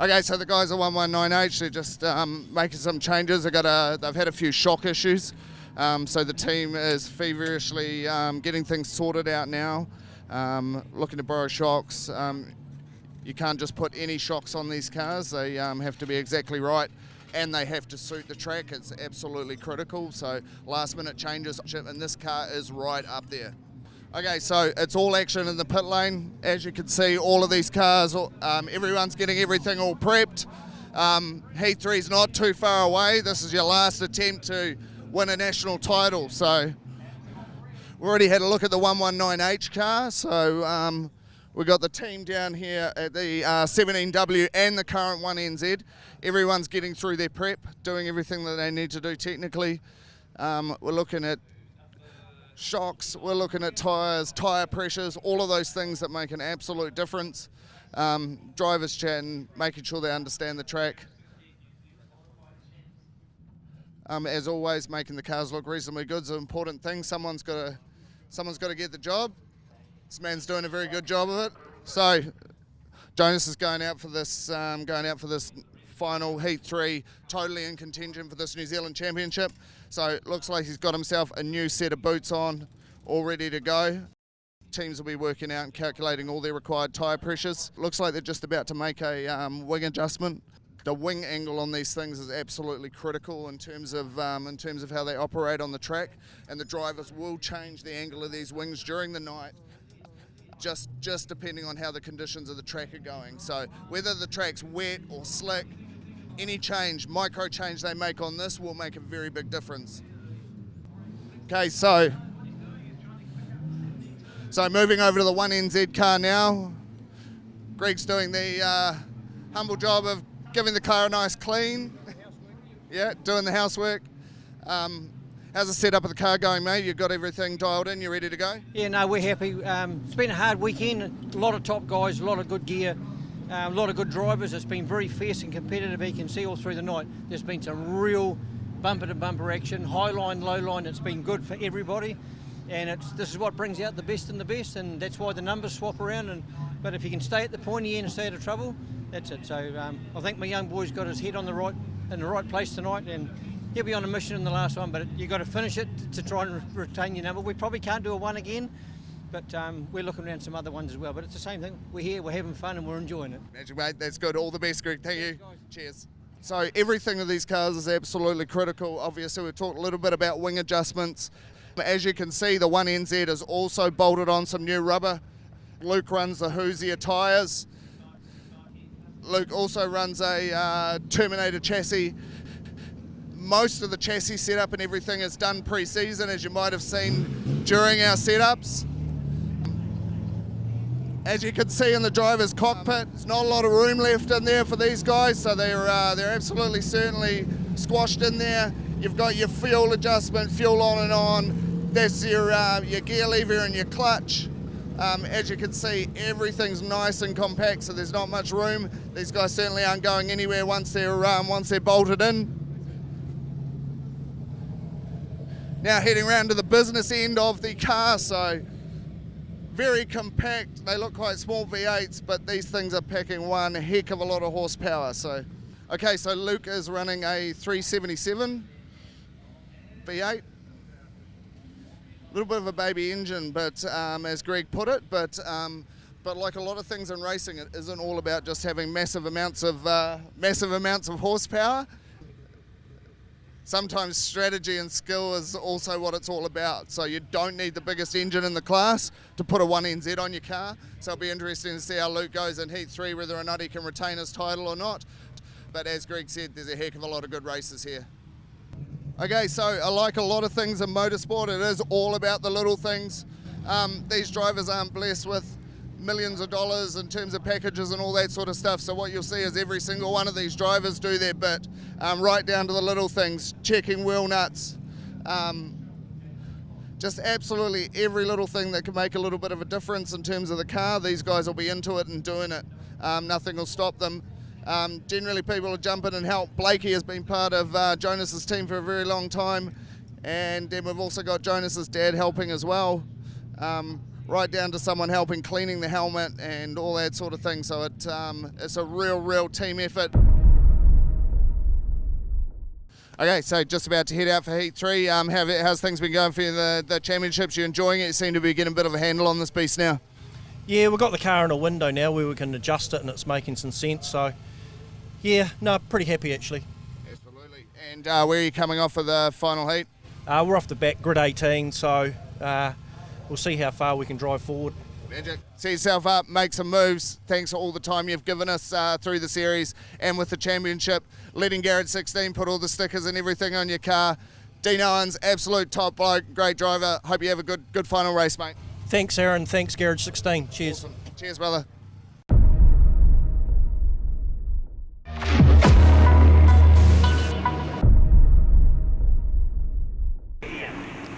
Okay, so the guys at 119H, they're just making some changes. They've had a few shock issues, so the team is feverishly getting things sorted out now, looking to borrow shocks. You can't just put any shocks on these cars. They have to be exactly right, and they have to suit the track. It's absolutely critical, so last minute changes, and this car is right up there. Okay, so it's all action in the pit lane. As you can see, all of these cars, everyone's getting everything all prepped. Heat 3 is not too far away. This is your last attempt to win a national title. So we already had a look at the 119H car. So we've got the team down here at the 17W and the current 1NZ. Everyone's getting through their prep, doing everything that they need to do technically. We're looking at shocks, we're looking at tyres, tyre pressures, all of those things that make an absolute difference. Drivers chatting, making sure they understand the track. As always, making the cars look reasonably good is an important thing. Someone's got to get the job. This man's doing a very good job of it. So Jonas is going out for this final Heat 3, totally in contention for this New Zealand Championship. So it looks like he's got himself a new set of boots on, all ready to go. Teams will be working out and calculating all their required tyre pressures. Looks like they're just about to make a wing adjustment. The wing angle on these things is absolutely critical in terms of how they operate on the track, and the drivers will change the angle of these wings during the night, just depending on how the conditions of the track are going. So whether the track's wet or slick, any change, micro change they make on this will make a very big difference. Okay, so moving over to the 1NZ car now. Greg's doing the humble job of giving the car a nice clean. Yeah, doing the housework. How's the setup of the car going, mate? You've got everything dialed in, you ready to go? Yeah, no, we're happy. It's been a hard weekend, a lot of top guys, a lot of good gear. A lot of good drivers. It's been very fierce and competitive. You can see all through the night there's been some real bumper to bumper action, high line, low line. It's been good for everybody, and this is what brings out the best in the best, and that's why the numbers swap around. But if you can stay at the pointy end and stay out of trouble, that's it. So I think my young boy's got his head in the right place tonight, and he'll be on a mission in the last one. But you've got to finish it to try and retain your number. We probably can't do a one again. But we're looking around some other ones as well. But it's the same thing. We're here, we're having fun, and we're enjoying it. Magic, mate. That's good. All the best, Greg. Thank you. Cheers. So everything of these cars is absolutely critical. Obviously, we've talked a little bit about wing adjustments. As you can see, the 1NZ has also bolted on some new rubber. Luke runs the Hoosier tyres. Luke also runs a Terminator chassis. Most of the chassis setup and everything is done pre-season, as you might have seen during our setups. As you can see in the driver's cockpit, there's not a lot of room left in there for these guys, so they're absolutely certainly squashed in there. You've got your fuel adjustment, fuel on and on. That's your gear lever and your clutch. As you can see, everything's nice and compact, so there's not much room. These guys certainly aren't going anywhere once they're bolted in. Now heading around to the business end of the car, so very compact. They look quite small V8s, but these things are packing one heck of a lot of horsepower. So, okay, so Luke is running a 377 V8. A little bit of a baby engine, but as Greg put it, but like a lot of things in racing, it isn't all about just having massive amounts of horsepower. Sometimes strategy and skill is also what it's all about. So you don't need the biggest engine in the class to put a 1NZ on your car. So it'll be interesting to see how Luke goes in Heat 3, whether or not he can retain his title or not. But as Greg said, there's a heck of a lot of good races here. Okay, so like a lot of things in motorsport, it is all about the little things. These drivers aren't blessed with millions of dollars in terms of packages and all that sort of stuff. So what you'll see is every single one of these drivers do their bit, right down to the little things, checking wheel nuts, just absolutely every little thing that can make a little bit of a difference in terms of the car. These guys will be into it and doing it. Nothing will stop them. Generally people will jump in and help. Blakey has been part of Jonas's team for a very long time, and then we've also got Jonas's dad helping as well. right down to someone helping cleaning the helmet and all that sort of thing. So it's a real team effort. Okay, so just about to head out for Heat 3. How's things been going for you in the championships? You enjoying it? You seem to be getting a bit of a handle on this beast now. Yeah, we've got the car in a window now where we can adjust it and it's making some sense. So, yeah, no, pretty happy actually. Absolutely. And where are you coming off for the final heat? We're off the back, grid 18, so we'll see how far we can drive forward. Magic. Set yourself up, make some moves. Thanks for all the time you've given us through the series and with the championship. Letting Garage 16 put all the stickers and everything on your car. Dean Owens, absolute top bloke, great driver. Hope you have a good final race, mate. Thanks, Aaron. Thanks, Garage 16. Cheers. Awesome. Cheers, brother.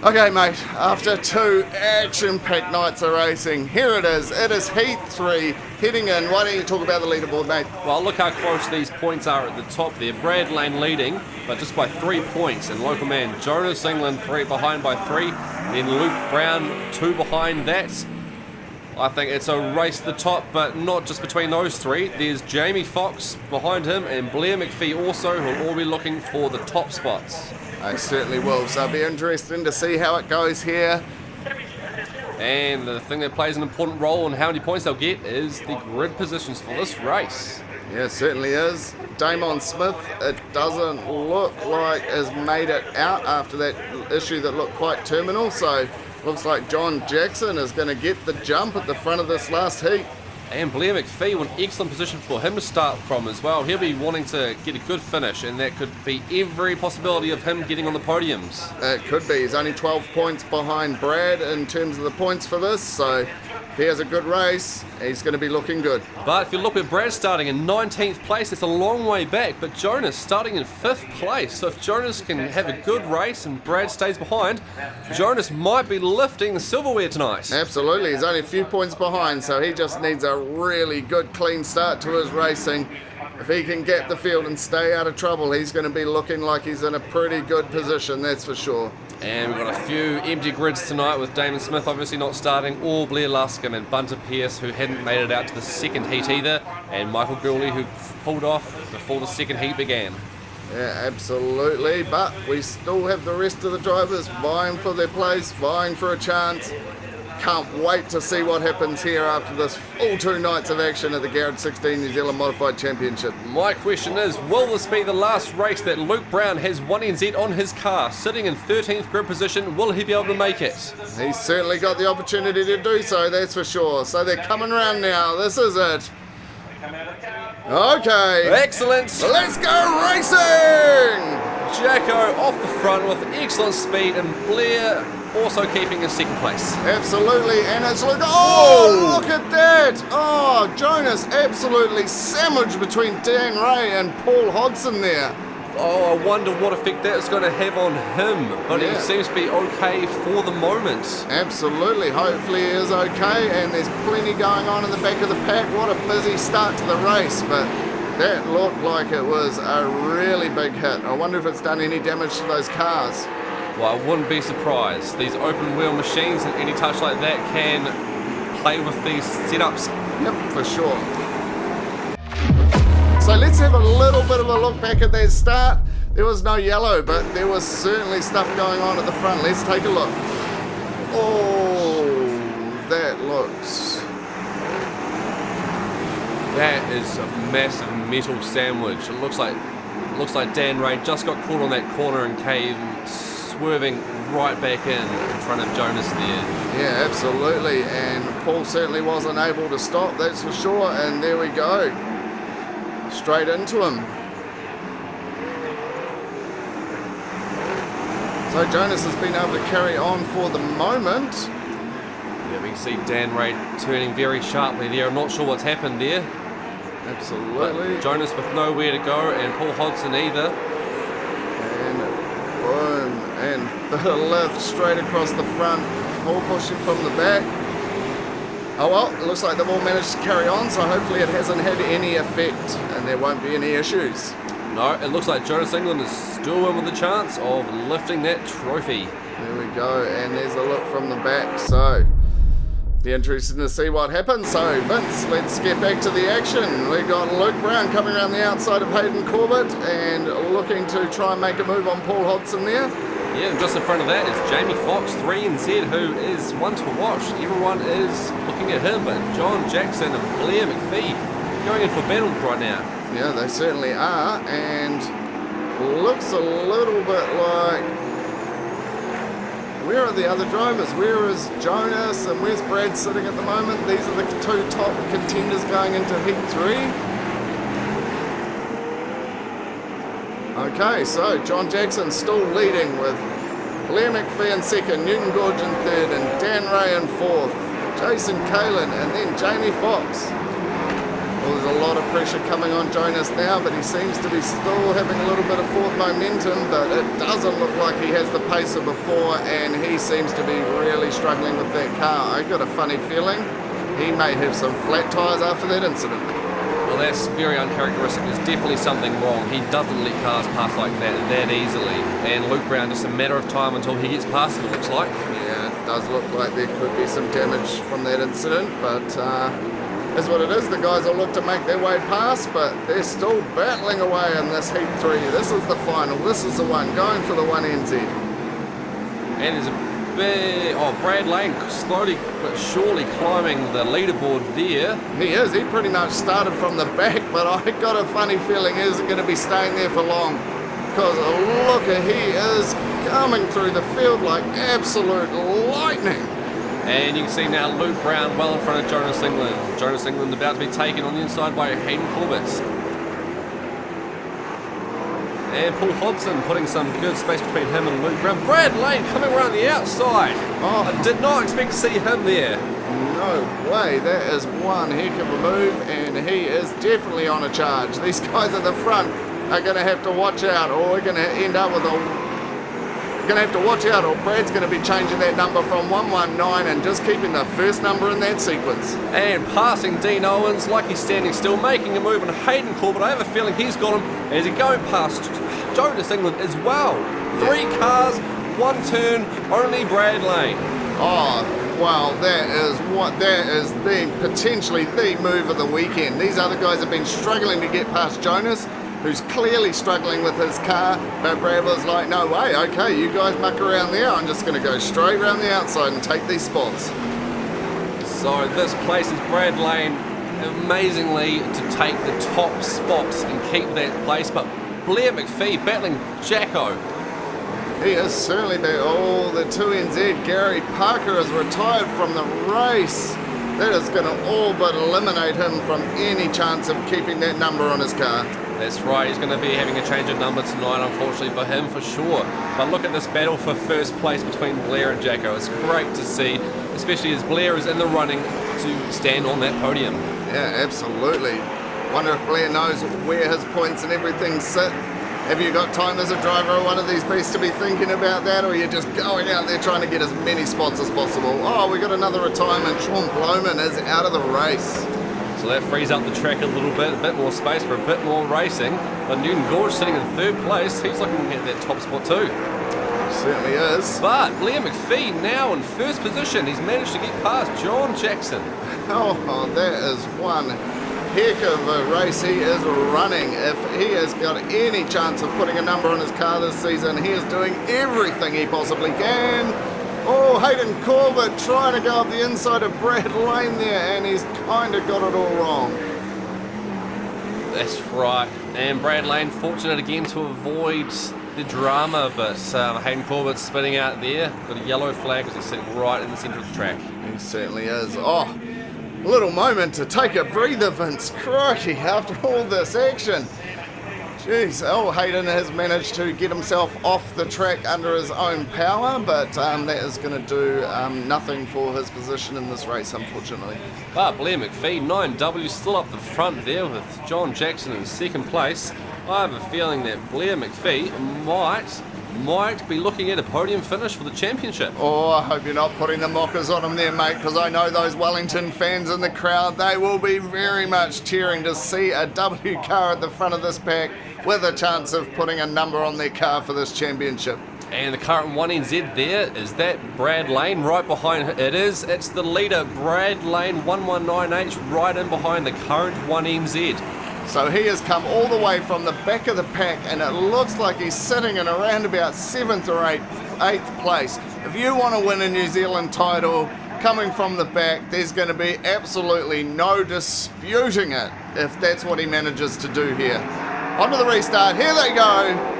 Okay, mate, after 2 action-packed nights of racing, here it is. It is Heat 3 heading in. Why don't you talk about the leaderboard, mate? Well, look how close these points are at the top there. Brad Lane leading, but just by 3 points. And local man Jonas England behind by 3. Then Luke Brown 2 behind that. I think it's a race to the top, but not just between those 3. There's Jamie Fox behind him and Blair McPhee also, who will all be looking for the top spots. I certainly will, so it'll be interesting to see how it goes here. And the thing that plays an important role in how many points they'll get is the grid positions for this race. Yeah, it certainly is. Damon Smith, it doesn't look like has made it out after that issue that looked quite terminal, so looks like John Jackson is going to get the jump at the front of this last heat. And Blair McPhee, an excellent position for him to start from as well. He'll be wanting to get a good finish, and that could be every possibility of him getting on the podiums. It could be. He's only 12 points behind Brad in terms of the points for this, so if he has a good race, he's going to be looking good. But if you look at Brad starting in 19th place, it's a long way back, but Jonas starting in 5th place. So if Jonas can have a good race and Brad stays behind, Jonas might be lifting the silverware tonight. Absolutely. He's only a few points behind, so he just needs a really good, clean start to his racing. If he can get the field and stay out of trouble, he's going to be looking like he's in a pretty good position, that's for sure. And we've got a few empty grids tonight with Damon Smith obviously not starting, or Blair Luscombe and Bunter Pearce, who hadn't made it out to the second heat either, and Michael Gooley, who pulled off before the second heat began. Yeah, absolutely, but we still have the rest of the drivers vying for their place, vying for a chance. Can't wait to see what happens here after this full 2 nights of action at the Garage 16 New Zealand Modified Championship. My question is, will this be the last race that Luke Brown has 1NZ on his car? Sitting in 13th grid position, will he be able to make it? He's certainly got the opportunity to do so, that's for sure. So they're coming around now, this is it. Okay. Excellent. Let's go racing! Jacko off the front with excellent speed, and Blair also keeping in second place. Absolutely, and it's like, oh, look at that! Oh, Jonas absolutely sandwiched between Dan Ray and Paul Hodson there. Oh, I wonder what effect that is going to have on him, but Yeah. he seems to be okay for the moment. Absolutely, hopefully he is okay, and there's plenty going on in the back of the pack. What a busy start to the race, but that looked like it was a really big hit. I wonder if it's done any damage to those cars. Well, I wouldn't be surprised. These open wheel machines and any touch like that can play with these setups. Yep, for sure. So let's have a little bit of a look back at that start. There was no yellow, but there was certainly stuff going on at the front. Let's take a look. Oh, that looks... That is a massive metal sandwich. It looks like Dan Ray just got caught on that corner and came swerving right back in front of Jonas there. Yeah, absolutely. And Paul certainly wasn't able to stop, that's for sure. And there we go. Straight into him. So Jonas has been able to carry on for the moment. Yeah, we can see Dan Ray turning very sharply there. I'm not sure what's happened there. Absolutely. But Jonas with nowhere to go, and Paul Hodson either. And boom. And the lift straight across the front. Paul pushing from the back. Oh well, it looks like they've all managed to carry on, so hopefully it hasn't had any effect and there won't be any issues. No, it looks like Jonas England is still in with a chance of lifting that trophy. There we go, and there's a look from the back, so Be interesting to see what happens. So, Vince, let's get back to the action. We've got Luke Brown coming around the outside of Hayden Corbett and looking to try and make a move on Paul Hodson there. Yeah, and just in front of that is Jamie Fox, 3NZ, who is one to watch. Everyone is looking at him, but John Jackson and Blair McPhee going in for battle right now. Yeah, they certainly are, and looks a little bit like... Where are the other drivers? Where is Jonas and where's Brad sitting at the moment? These are the two top contenders going into Heat 3. Okay, so John Jackson still leading with Blair McPhee in second, Newton Gorge in third, and Dan Ray in fourth, Jason Kalin, and then Jamie Fox. Well, there's a lot of pressure coming on Jonas now, but he seems to be still having a little bit of forward momentum, but it doesn't look like he has the pace of before, and he seems to be really struggling with that car. I got a funny feeling he may have some flat tyres after that incident. Well, that's very uncharacteristic. There's definitely something wrong. He doesn't let cars pass like that easily. And Luke Brown, just a matter of time until he gets past him, it looks like. Yeah, it does look like there could be some damage from that incident, but is what it is. The guys will look to make their way past, but they're still battling away in this Heat 3. This is the final. This is the one. Going for the 1NZ. And there's a big... Oh, Brad Lane slowly but surely climbing the leaderboard there. He is. He pretty much started from the back, but I got a funny feeling he isn't going to be staying there for long. Because look, he is coming through the field like absolute lightning. And you can see now Luke Brown well in front of Jonas England. Jonas England about to be taken on the inside by Hayden Corbett. And Paul Hodson putting some good space between him and Luke Brown. Brad Lane coming around the outside. Oh. I did not expect to see him there. No way. That is one heck of a move, and he is definitely on a charge. These guys at the front are going to have to watch out, or we're going to end up with a... Going to have to watch out, or Brad's going to be changing that number from 119 and just keeping the first number in that sequence. And passing Dean Owens like he's standing still, making a move on Hayden Corbett. I have a feeling he's got him as he going past Jonas England as well. 3 cars, 1 turn, only Brad Lane. Oh, well, that is the potentially the move of the weekend. These other guys have been struggling to get past Jonas, who's clearly struggling with his car, but Brad was like, no way, okay, you guys muck around there, I'm just going to go straight around the outside and take these spots. So this places Brad Lane amazingly to take the top spots and keep that place, but Blair McPhee battling Jacko. He is certainly there. Oh, the 2NZ, Gary Parker has retired from the race. That is going to all but eliminate him from any chance of keeping that number on his car. That's right, he's going to be having a change of number tonight, unfortunately for him, for sure. But look at this battle for first place between Blair and Jacko. It's great to see, especially as Blair is in the running to stand on that podium. Yeah, absolutely. Wonder if Blair knows where his points and everything sit. Have you got time as a driver of one of these beasts to be thinking about that, or are you just going out there trying to get as many spots as possible? Oh, we got another retirement. Sean Bloman is out of the race. So that frees up the track a little bit, a bit more space for a bit more racing. But Newton Gorge sitting in 3rd place, he's looking at that top spot too. Certainly is. But Blair McPhee now in 1st position. He's managed to get past John Jackson. Oh, that is one heck of a race he is running. If he has got any chance of putting a number on his car this season, he is doing everything he possibly can. Oh, Hayden Corbett trying to go up the inside of Brad Lane there, and he's kind of got it all wrong. That's right. And Brad Lane fortunate again to avoid the drama, but Hayden Corbett spinning out there. Got a yellow flag as he's sitting right in the centre of the track. He certainly is. Oh, a little moment to take a breather, Vince. Crikey, after all this action. Jeez, oh, Hayden has managed to get himself off the track under his own power, but that is going to do nothing for his position in this race, unfortunately. But Blair McPhee, 9W, still up the front there with John Jackson in 2nd place. I have a feeling that Blair McPhee might be looking at a podium finish for the championship. Oh, I hope you're not putting the mockers on him there, mate, because I know those Wellington fans in the crowd, they will be very much cheering to see a W car at the front of this pack with a chance of putting a number on their car for this championship. And the current 1NZ there, is that Brad Lane right behind? It is. It's the leader, Brad Lane, 119H, right in behind the current 1NZ. So he has come all the way from the back of the pack, and it looks like he's sitting in around about 7th or 8th place. If you want to win a New Zealand title coming from the back, there's going to be absolutely no disputing it if that's what he manages to do here. On to the restart. Here they go.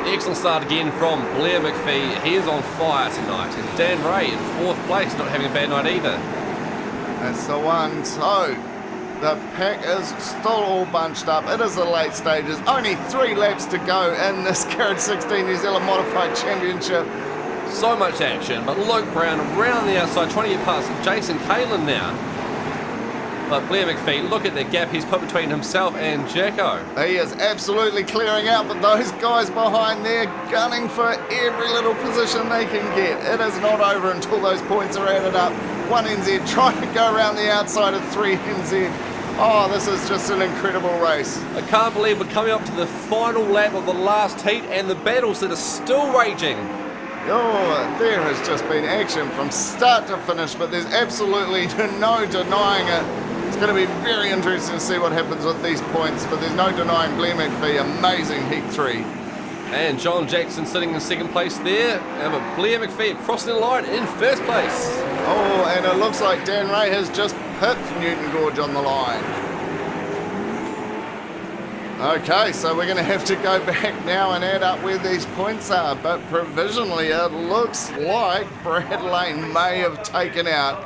Excellent start again from Blair McPhee. He is on fire tonight. And Dan Ray in 4th place, not having a bad night either. That's the one. So the pack is still all bunched up. It is the late stages. Only 3 laps to go in this Garage 16 New Zealand Modified Championship. So much action, but Luke Brown around the outside, trying to get past Jason Kalin now. But Blair McPhee, look at the gap he's put between himself and Jacko. He is absolutely clearing out, but those guys behind there gunning for every little position they can get. It is not over until those points are added up. 1NZ trying to go around the outside of 3NZ. Oh, this is just an incredible race. I can't believe we're coming up to the final lap of the last heat and the battles that are still raging. Oh, there has just been action from start to finish, but there's absolutely no denying it. It's going to be very interesting to see what happens with these points, but there's no denying Blair McPhee, amazing Heat 3. And John Jackson sitting in 2nd place there, but Blair McPhee crossing the line in 1st place. Oh, and it looks like Dan Ray has just pipped Newton Gorge on the line. Okay, so we're going to have to go back now and add up where these points are, but provisionally it looks like Brad Lane may have taken out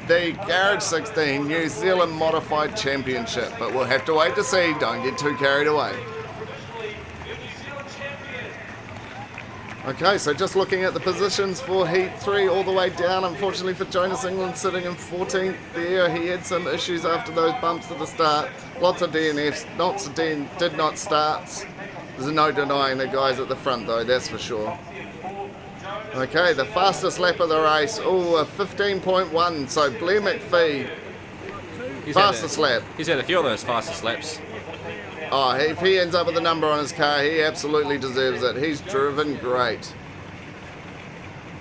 the Garage 16 New Zealand Modified Championship, but we'll have to wait to see. Don't get too carried away. Okay, so just looking at the positions for Heat 3 all the way down, unfortunately for Jonas England sitting in 14th there. He had some issues after those bumps at the start. Lots of DNFs, lots of did not starts. There's no denying the guys at the front though, that's for sure. Okay, the fastest lap of the race, a 15.1, so Blair McPhee, fastest lap. He's had a few of those fastest laps. Oh, if he ends up with a number on his car, he absolutely deserves it. He's driven great.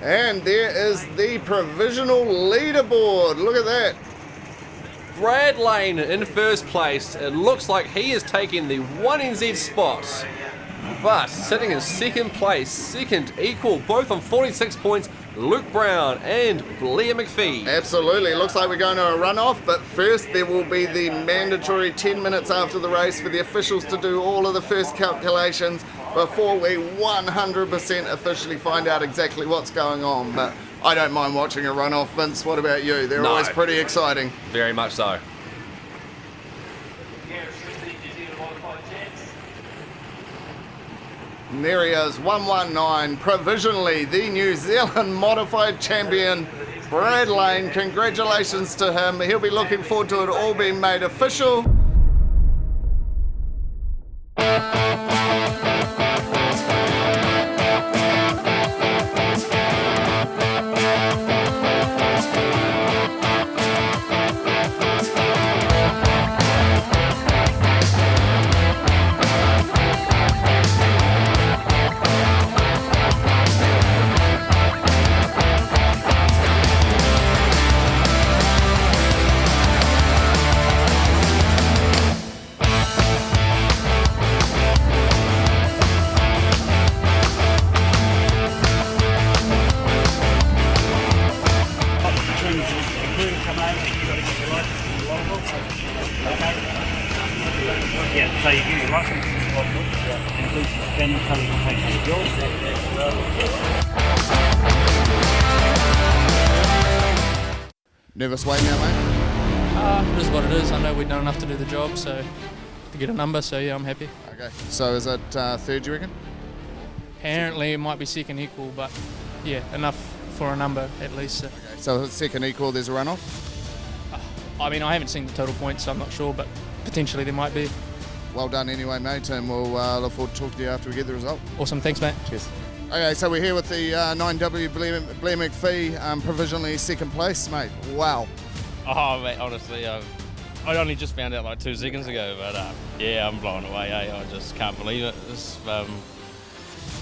And there is the provisional leaderboard. Look at that. Brad Lane in 1st place. It looks like he is taking the 1NZ spot. But sitting in 2nd place, 2nd equal, both on 46 points, Luke Brown and Blair McPhee. Absolutely. Looks like we're going to a runoff, but first there will be the mandatory 10 minutes after the race for the officials to do all of the first calculations before we 100% officially find out exactly what's going on. But I don't mind watching a runoff, Vince. What about you? They're always pretty exciting. Very much so. And there he is, 119, provisionally the New Zealand Modified Champion, Brad Lane. Congratulations to him. He'll be looking forward to it all being made official. Yeah, so you get your license and includes Daniel Kelly will take the jobs. Nervous way now, mate? It is what it is. I know we've done enough to do the job, so to get a number, so yeah, I'm happy. Okay, so is it 3rd, you reckon? Apparently it might be 2nd equal, but yeah, enough for a number at least. So. Okay, so if it's 2nd equal, there's a runoff? I mean, I haven't seen the total points, so I'm not sure, but potentially there might be. Well done anyway, mate, and we'll look forward to talking to you after we get the result. Awesome, thanks mate. Cheers. Okay, so we're here with the 9W Blair McPhee, provisionally 2nd place, mate. Wow. Oh, mate, honestly, I only just found out like 2 seconds ago, but yeah, I'm blown away. I just can't believe it.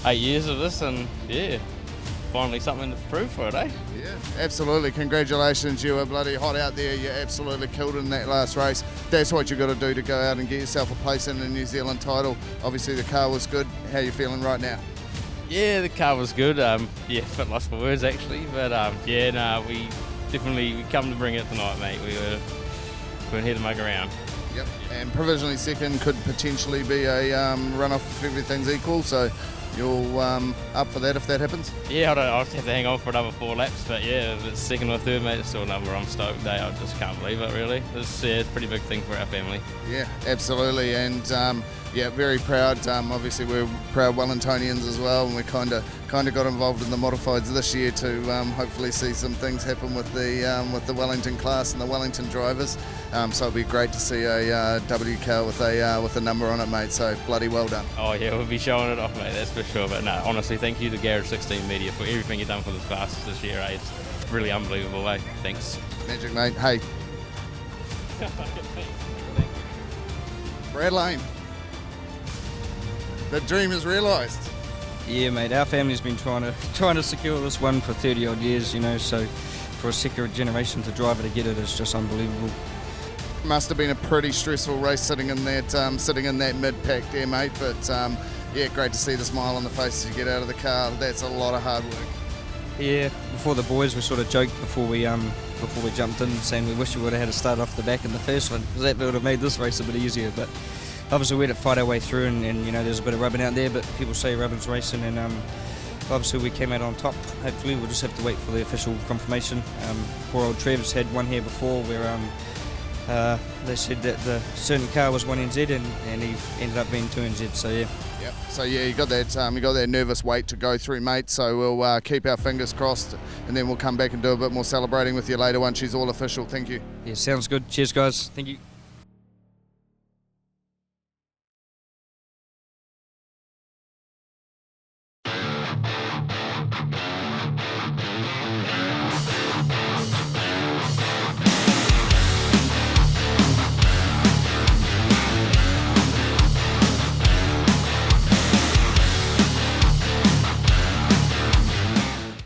8 years of this, and yeah, finally something to prove for it, eh? Yeah, absolutely. Congratulations. You were bloody hot out there. You absolutely killed it in that last race. That's what you've got to do to go out and get yourself a place in the New Zealand title. Obviously, the car was good. How are you feeling right now? Yeah, the car was good. Yeah, a bit lost for words actually, but yeah, no, we come to bring it tonight, mate. We're here to mug around. Yep. And provisionally second could potentially be a run-off if everything's equal. So you'll up for that if that happens? Yeah, I'll have to hang on for another 4 laps, but yeah, if it's second or third, mate, it's still a number. I'm stoked. I just can't believe it, really. It's a pretty big thing for our family. Yeah, absolutely. And yeah, very proud. Obviously, we're proud Wellingtonians as well, and we kind of got involved in the modifieds this year to hopefully see some things happen with the Wellington class and the Wellington drivers. So it'll be great to see a W car with a number on it, mate. So bloody well done. Oh yeah, we'll be showing it off, mate. That's for sure. But no, honestly, thank you to Garage 16 Media for everything you've done for this class this year. Eh? It's really unbelievable. Eh? Thanks. Magic, mate. Hey, Brad Lane. The dream is realised. Yeah, mate. Our family's been trying to secure this one for 30 odd years, you know. So for a second generation to drive it to get it is just unbelievable. Must have been a pretty stressful race sitting in that mid pack there, mate. But yeah, great to see the smile on the face as you get out of the car. That's a lot of hard work. Yeah, before the boys, we sort of joked before we jumped in, saying we wish we would have had to start off the back in the first one, because that would have made this race a bit easier. But obviously we had to fight our way through, and you know, there's a bit of rubbing out there, but people say rubbing's racing, and obviously we came out on top. Hopefully we'll just have to wait for the official confirmation. Poor old Trev's had one here before where they said that the certain car was 1NZ and he ended up being 2NZ, so yeah. Yep. So yeah, you got that nervous wait to go through, mate. So we'll keep our fingers crossed, and then we'll come back and do a bit more celebrating with you later once she's all official. Thank you. Yeah, sounds good. Cheers, guys. Thank you.